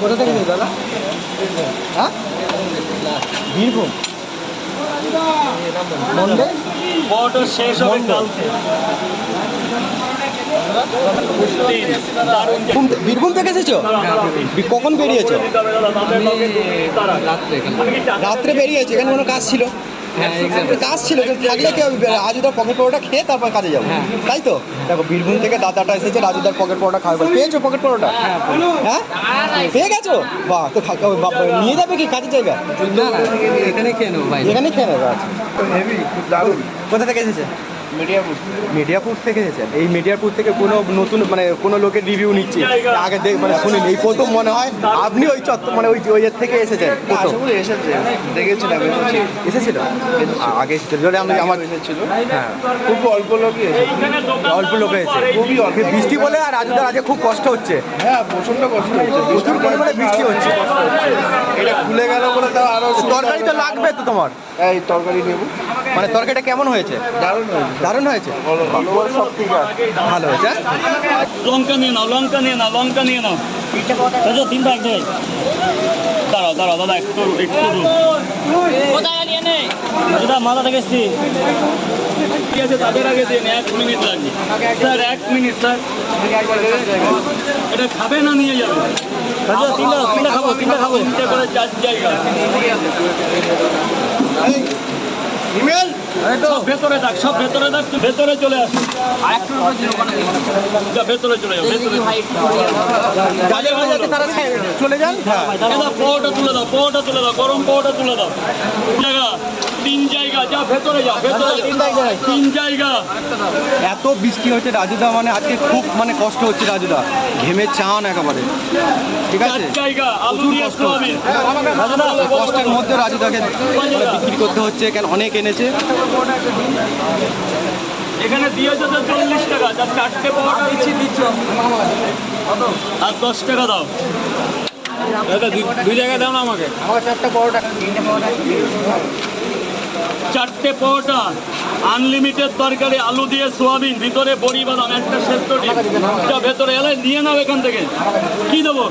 কোথা থেকে নিয়ে দাদা? হ্যাঁ, বীরভূম মন্ডে বড়টা শেষ হবে কালকে। বীরভূম থেকে এসেছো? কখন বেরিয়েছো? রাত্রে বেরিয়েছে। এখানে কোনো কাজ ছিল? কাজ ছিল, থাকলে কি হবে? রাজুদার পকেট পরোটা খেয়ে তারপর কাজে যাবো, তাই তো? দেখো, বীরভূম থেকে দাদাটা এসেছে রাজুদার পকেট পরোটা খাবে বলে। পেয়েছো পকেট পরোটা? হ্যাঁ, পেয়ে গেছো? বাহ, তো নিয়ে যাবে কি কাজের জায়গা? এখানে খেয়ে নেবো ভাই। এখানে খেয়ে নেবে। আচ্ছা, কোথা থেকে এসেছে? মিডিয়াপুর থেকে এসেছেন। এই মিডিয়াপুর থেকে কোনো নতুন মানে কোনো লোকের রিভিউ নিচ্ছে আগে মানে শুনিনি, এই প্রথম মনে হয় আপনি ওই মানে ওই এর থেকে এসেছেন? এসেছিল আগে এসেছিল আমার এসেছিল। হ্যাঁ, খুব অল্প লোকই অল্প লোকে এসেছে। খুবই অল্প বৃষ্টি বলে। আর রাজুদার আজকে খুব কষ্ট হচ্ছে। হ্যাঁ, প্রচণ্ড কষ্ট হচ্ছে, প্রচুর পরিমাণে বৃষ্টি হচ্ছে। এটা খুলে গেল বলে তাও আরো তরকারি তো লাগবে তো তোমার। এই তরকারি নেব। মানে তরকারিটা কেমন হয়েছে? দারুণ হয়েছে। দারুণ হয়েছে, সব ঠিক আছে, ভালো হয়েছে। লঙ্কা নিয়ে নাও, লঙ্কা নিয়ে নাও, লঙ্কা নিয়ে নাও। তিনটা এক জায়গায় দাঁড়াও দাঁড়াও দাদা, একটু দাদা মাথা থেকে এসছি। ঠিক আছে, তাদের আগে দিন। 1 মিনিট লাগবে স্যার, 1 মিনিট স্যার। এটা খাবে না নিয়ে যাবে? তিনটা খাবো, তিনটা করে 4 জায়গা। সব ভেতরে থাক, সব ভেতরে থাক, তুই ভেতরে চলে আস। ভেতরে চলে যাও, ভেতরে তারা চলে যান। পাওয়াটা তুলে দাও, পাওয়াটা তুলে দাও, গরম পাওয়াটা তুলে দাও। জায়গা 3 জায়গা, যা ভেতরে যাও, ভেতরে 3 জায়গা। এত বৃষ্টি হচ্ছে রাজুদা, মানে আজকে খুব মানে কষ্ট হচ্ছে রাজুদা, ঘেমে চান একেবারে। ঠিক আছে, 4 জায়গা আলু দিয়ে সোয়াবিন। কষ্টের মধ্যে রাজুদাকে বিক্রি করতে হচ্ছে, কেন অনেক এনেছে। এখানে দিয়েছে তো 40 টাকা, তার 4টে পাওয়াটা দিচ্ছ আর 10 টাকা দাও। দুই জায়গায় দাও না আমাকে। আমার 4টা পরোটা, 3টে পরোটা, 4টে পরোটা, আনলিমিটেড তরকারি, আলু দিয়ে সোয়াবিন, ভিতরে বড়ি বাদাম, একটা সেদ্ধ ডিম। যা ভেতরে এলে নিয়ে নাও এখান থেকে। কি দেবো?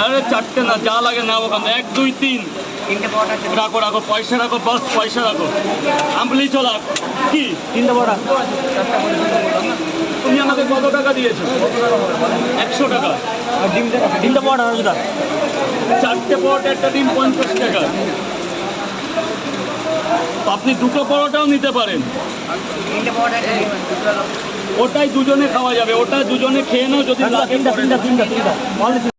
আরে 4টে না, যা লাগে নাও ওখান থেকে। 1 2 3 রাখো, রাখো, পয়সা রাখো, বস পয়সা রাখো। আমলি চলা কি 3টে পরোটা। তুমি আমাকে কত টাকা দিয়েছো? 100 টাকা। আর ডিমটা পরোটা রাজুদা, 4টে পরোটা, একটা ডিম 50 টাকা। আপনি 2টো পরোটাও নিতে পারেন। ওটাই দুজনে খাওয়া যাবে, ওটা দুজনে খেয়ে নাও যদি লাগে। তিনটা